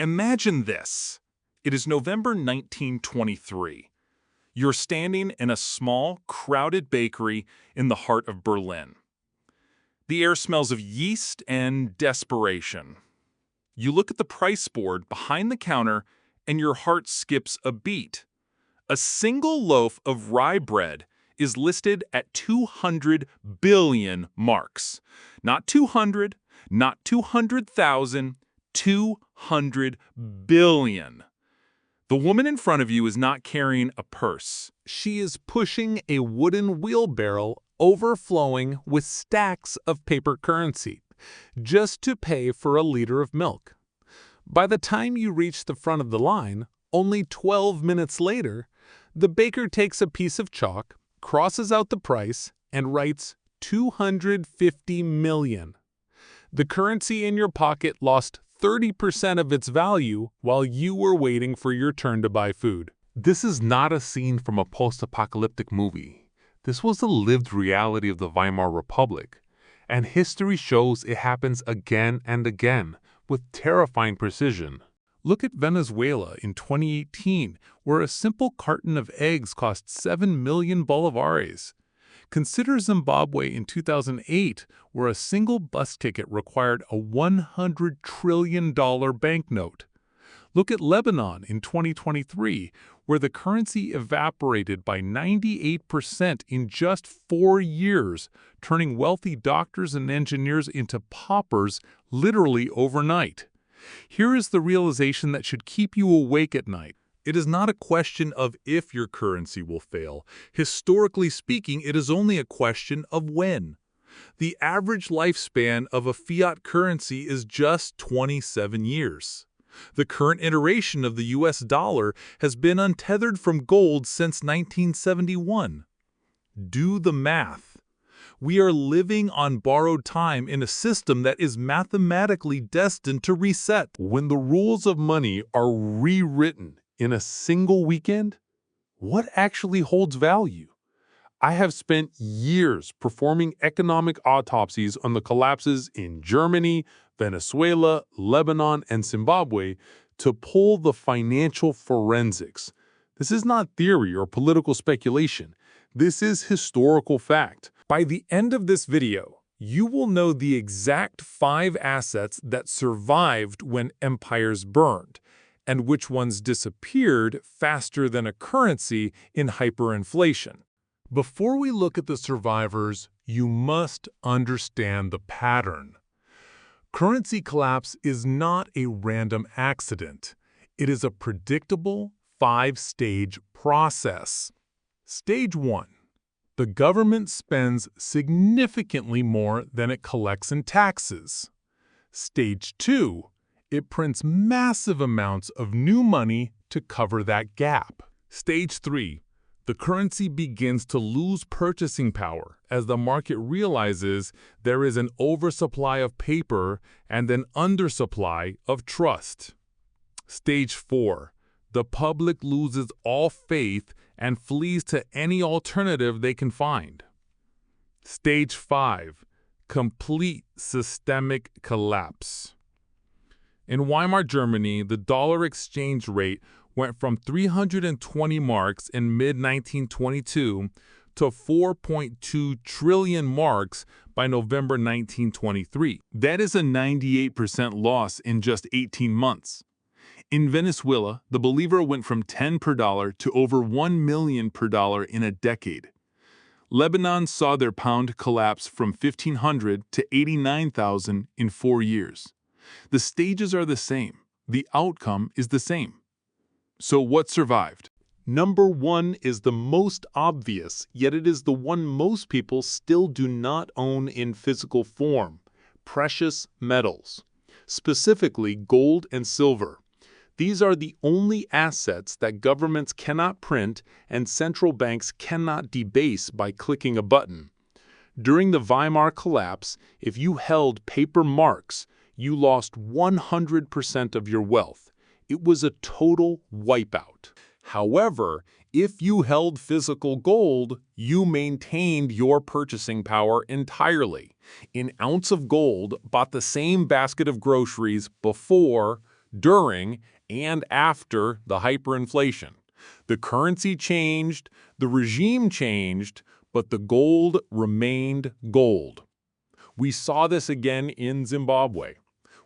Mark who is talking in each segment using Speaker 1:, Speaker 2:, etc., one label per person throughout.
Speaker 1: Imagine this. It is November 1923. You're standing in a small, crowded bakery in the heart of Berlin. The air smells of yeast and desperation. You look at the price board behind the counter and your heart skips a beat. A single loaf of rye bread is listed at 200 billion marks. Not 200, not 200,000, 200 billion. The woman in front of you is not carrying a purse.
Speaker 2: She is pushing a wooden wheelbarrow overflowing with stacks of paper currency, just to pay for a liter of milk. By the time you reach the front of the line, only 12 minutes later, the baker takes a piece of chalk, crosses out the price, and writes 250 million. The currency in your pocket lost 30% of its value while you were waiting for your turn to buy food.
Speaker 3: This is not a scene from a post-apocalyptic movie. This was the lived reality of the Weimar Republic, and history shows it happens again and again with terrifying precision.
Speaker 2: Look at Venezuela in 2018, where a simple carton of eggs cost 7 million bolivares. Consider Zimbabwe in 2008, where a single bus ticket required a $100 trillion banknote. Look at Lebanon in 2023, where the currency evaporated by 98% in just 4 years, turning wealthy doctors and engineers into paupers literally overnight. Here is the realization that should keep you awake at night. It is not a question of if your currency will fail. Historically speaking, it is only a question of when. The average lifespan of a fiat currency is just 27 years. The current iteration of the US dollar has been untethered from gold since 1971. Do the math. We are living on borrowed time in a system that is mathematically destined to reset.
Speaker 3: When the rules of money are rewritten in a single weekend, what actually holds value? I have spent years performing economic autopsies on the collapses in Germany, Venezuela, Lebanon, and Zimbabwe to pull the financial forensics. This is not theory or political speculation. This is historical fact.
Speaker 2: By the end of this video, you will know the exact 5 assets that survived when empires burned, and which ones disappeared faster than a currency in hyperinflation. Before we look at the survivors, you must understand the pattern. Currency collapse is not a random accident. It is a predictable 5-stage process. Stage 1. The government spends significantly more than it collects in taxes. Stage 2. It prints massive amounts of new money to cover that gap. Stage 3. The currency begins to lose purchasing power as the market realizes there is an oversupply of paper and an undersupply of trust. Stage 4. The public loses all faith and flees to any alternative they can find. Stage 5. Complete systemic collapse. In Weimar Germany, the dollar exchange rate went from 320 marks in mid-1922 to 4.2 trillion marks by November 1923. That is a 98% loss in just 18 months. In Venezuela, the bolivar went from 10 per dollar to over 1 million per dollar in a decade. Lebanon saw their pound collapse from 1,500 to 89,000 in 4 years. The stages are the same. The outcome is the same. So what survived? Number 1 is the most obvious, yet it is the one most people still do not own in physical form: precious metals, specifically gold and silver. These are the only assets that governments cannot print and central banks cannot debase by clicking a button. During the Weimar collapse, if you held paper marks, you lost 100% of your wealth. It was a total wipeout. However, if you held physical gold, you maintained your purchasing power entirely. An ounce of gold bought the same basket of groceries before
Speaker 1: during, and after the hyperinflation. The currency changed, the regime changed, but the gold remained gold. We saw this again in Zimbabwe.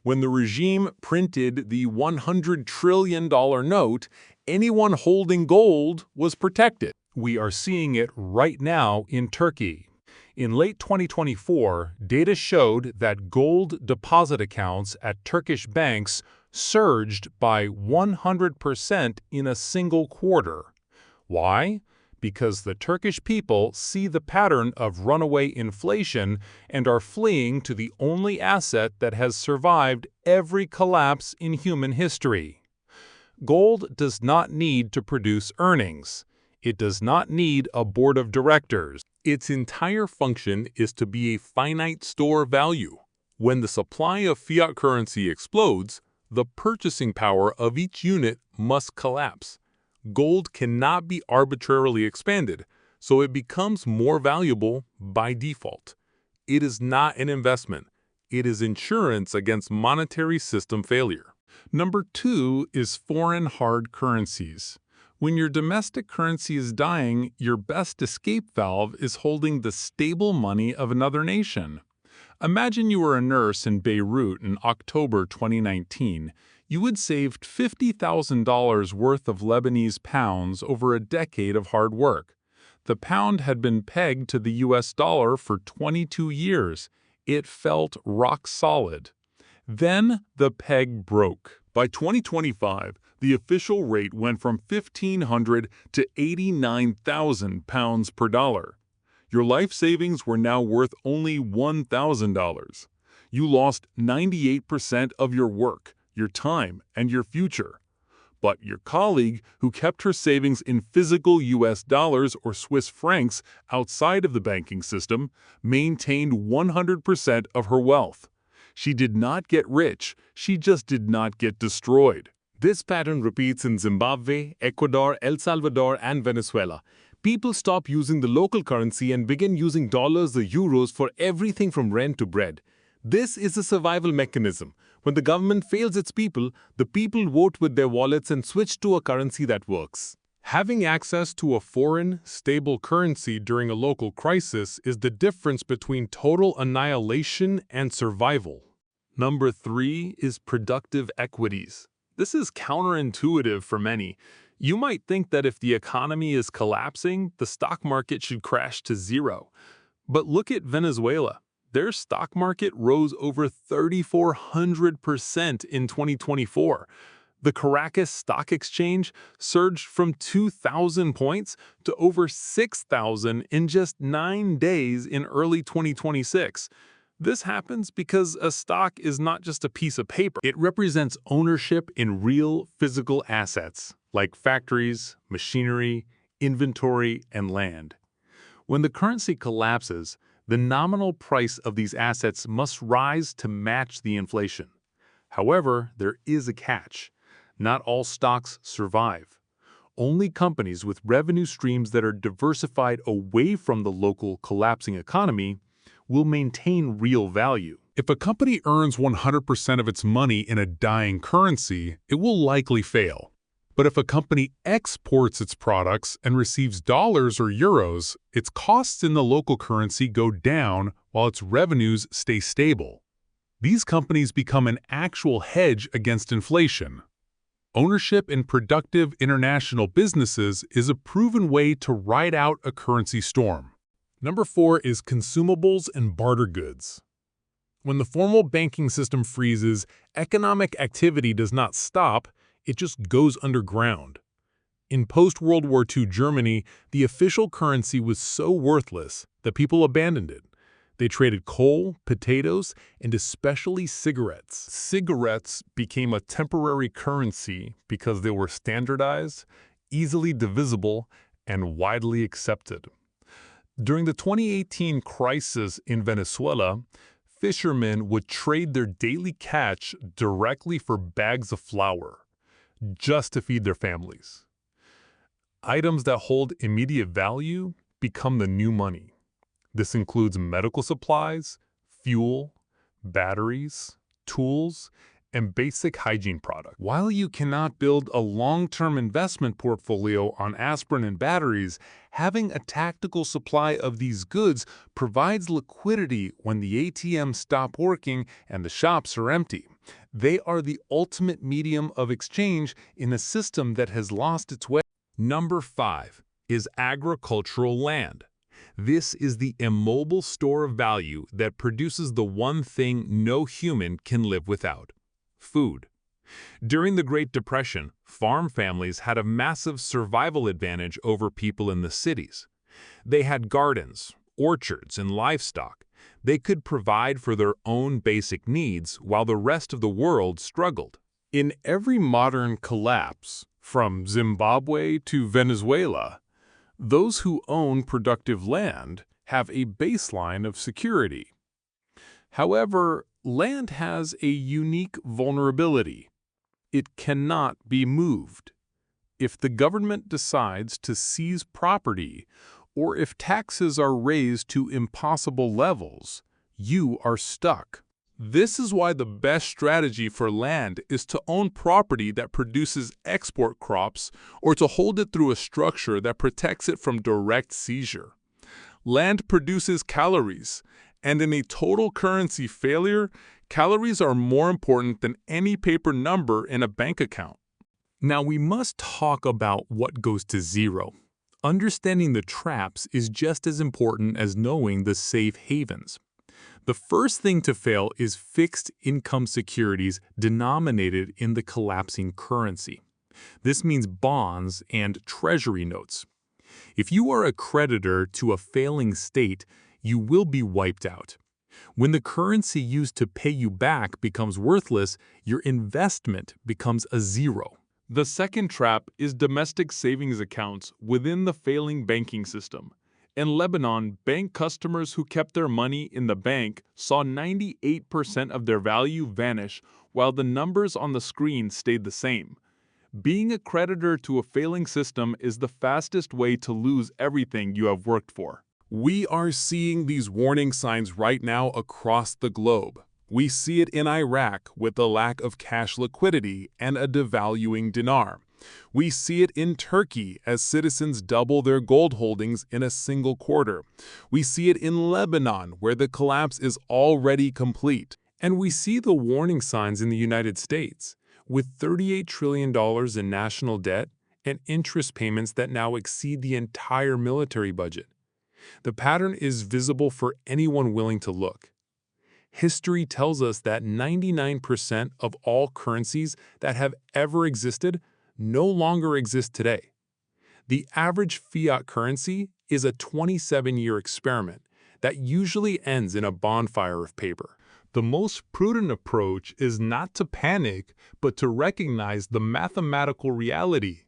Speaker 1: When the regime printed the $100 trillion note, anyone holding gold was protected.
Speaker 2: We are seeing it right now in Turkey. In late 2024, data showed that gold deposit accounts at Turkish banks surged by 100% in a single quarter. Why? Because the Turkish people see the pattern of runaway inflation and are fleeing to the only asset that has survived every collapse in human history. Gold does not need to produce earnings. It does not need a board of directors.
Speaker 3: Its entire function is to be a finite store value. When the supply of fiat currency explodes, the purchasing power of each unit must collapse. Gold cannot be arbitrarily expanded, so it becomes more valuable by default. It is not an investment. It is insurance against monetary system failure.
Speaker 2: Number 2 is foreign hard currencies. When your domestic currency is dying, your best escape valve is holding the stable money of another nation. Imagine you were a nurse in Beirut in October 2019. You had saved $50,000 worth of Lebanese pounds over a decade of hard work. The pound had been pegged to the US dollar for 22 years. It felt rock solid. Then the peg broke.
Speaker 1: By 2025, the official rate went from 1,500 to 89,000 pounds per dollar. Your life savings were now worth only $1,000. You lost 98% of your work, your time, and your future. But your colleague, who kept her savings in physical US dollars or Swiss francs outside of the banking system, maintained 100% of her wealth. She did not get rich, she just did not get destroyed.
Speaker 4: This pattern repeats in Zimbabwe, Ecuador, El Salvador, and Venezuela. People stop using the local currency and begin using dollars or euros for everything from rent to bread. This is a survival mechanism. When the government fails its people, the people vote with their wallets and switch to a currency that works.
Speaker 3: Having access to a foreign, stable currency during a local crisis is the difference between total annihilation and survival.
Speaker 2: Number 3 is productive equities. This is counterintuitive for many. You might think that if the economy is collapsing, the stock market should crash to zero. But look at Venezuela. Their stock market rose over 3,400% in 2024. The Caracas Stock Exchange surged from 2,000 points to over 6,000 in just 9 days in early 2026. This happens because a stock is not just a piece of paper.
Speaker 3: It represents ownership in real physical assets, like factories, machinery, inventory, and land. When the currency collapses, the nominal price of these assets must rise to match the inflation. However, there is a catch. Not all stocks survive. Only companies with revenue streams that are diversified away from the local collapsing economy will maintain real value.
Speaker 2: If a company earns 100% of its money in a dying currency, it will likely fail. But if a company exports its products and receives dollars or euros, its costs in the local currency go down while its revenues stay stable. These companies become an actual hedge against inflation. Ownership in productive international businesses is a proven way to ride out a currency storm. Number 4 is consumables and barter goods. When the formal banking system freezes, economic activity does not stop, it just goes underground. In post-World War II Germany, the official currency was so worthless that people abandoned it. They traded coal, potatoes, and especially cigarettes. Cigarettes became a temporary currency because they were standardized, easily divisible, and widely accepted. During the 2018 crisis in Venezuela, fishermen would trade their daily catch directly for bags of flour, just to feed their families. Items that hold immediate value become the new money. This includes medical supplies, fuel, batteries, tools, and basic hygiene products. While you cannot build a long-term investment portfolio on aspirin and batteries, having a tactical supply of these goods provides liquidity when the ATMs stop working and the shops are empty. They are the ultimate medium of exchange in a system that has lost its way. Number 5 is agricultural land. This is the immobile store of value that produces the one thing no human can live without: food. During the Great Depression, farm families had a massive survival advantage over people in the cities. They had gardens, orchards, and livestock. They could provide for their own basic needs while the rest of the world struggled. In every modern collapse, from Zimbabwe to Venezuela, those who own productive land have a baseline of security. However, land has a unique vulnerability. It cannot be moved. If the government decides to seize property, or if taxes are raised to impossible levels, you are stuck. This is why the best strategy for land is to own property that produces export crops or to hold it through a structure that protects it from direct seizure. Land produces calories, and in a total currency failure, calories are more important than any paper number in a bank account. Now we must talk about what goes to zero. Understanding the traps is just as important as knowing the safe havens. The first thing to fail is fixed income securities denominated in the collapsing currency. This means bonds and treasury notes. If you are a creditor to a failing state, you will be wiped out. When the currency used to pay you back becomes worthless, your investment becomes a zero. The second trap is domestic savings accounts within the failing banking system. In Lebanon, bank customers who kept their money in the bank saw 98% of their value vanish while the numbers on the screen stayed the same. Being a creditor to a failing system is the fastest way to lose everything you have worked for. We are seeing these warning signs right now across the globe. We see it in Iraq with the lack of cash liquidity and a devaluing dinar. We see it in Turkey as citizens double their gold holdings in a single quarter. We see it in Lebanon, where the collapse is already complete. And we see the warning signs in the United States, with $38 trillion in national debt and interest payments that now exceed the entire military budget. The pattern is visible for anyone willing to look. History tells us that 99% of all currencies that have ever existed no longer exist today. The average fiat currency is a 27-year experiment that usually ends in a bonfire of paper. The most prudent approach is not to panic, but to recognize the mathematical reality.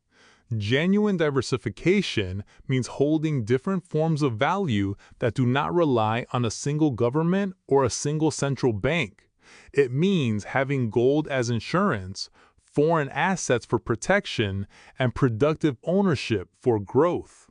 Speaker 2: Genuine diversification means holding different forms of value that do not rely on a single government or a single central bank. It means having gold as insurance, foreign assets for protection, and productive ownership for growth.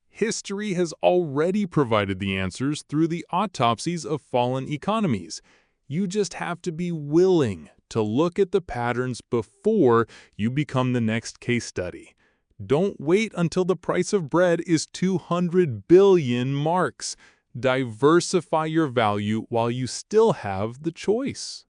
Speaker 2: History has already provided the answers through the autopsies of fallen economies. You just have to be willing to look at the patterns before you become the next case study. Don't wait until the price of bread is 200 billion marks. Diversify your value while you still have the choice.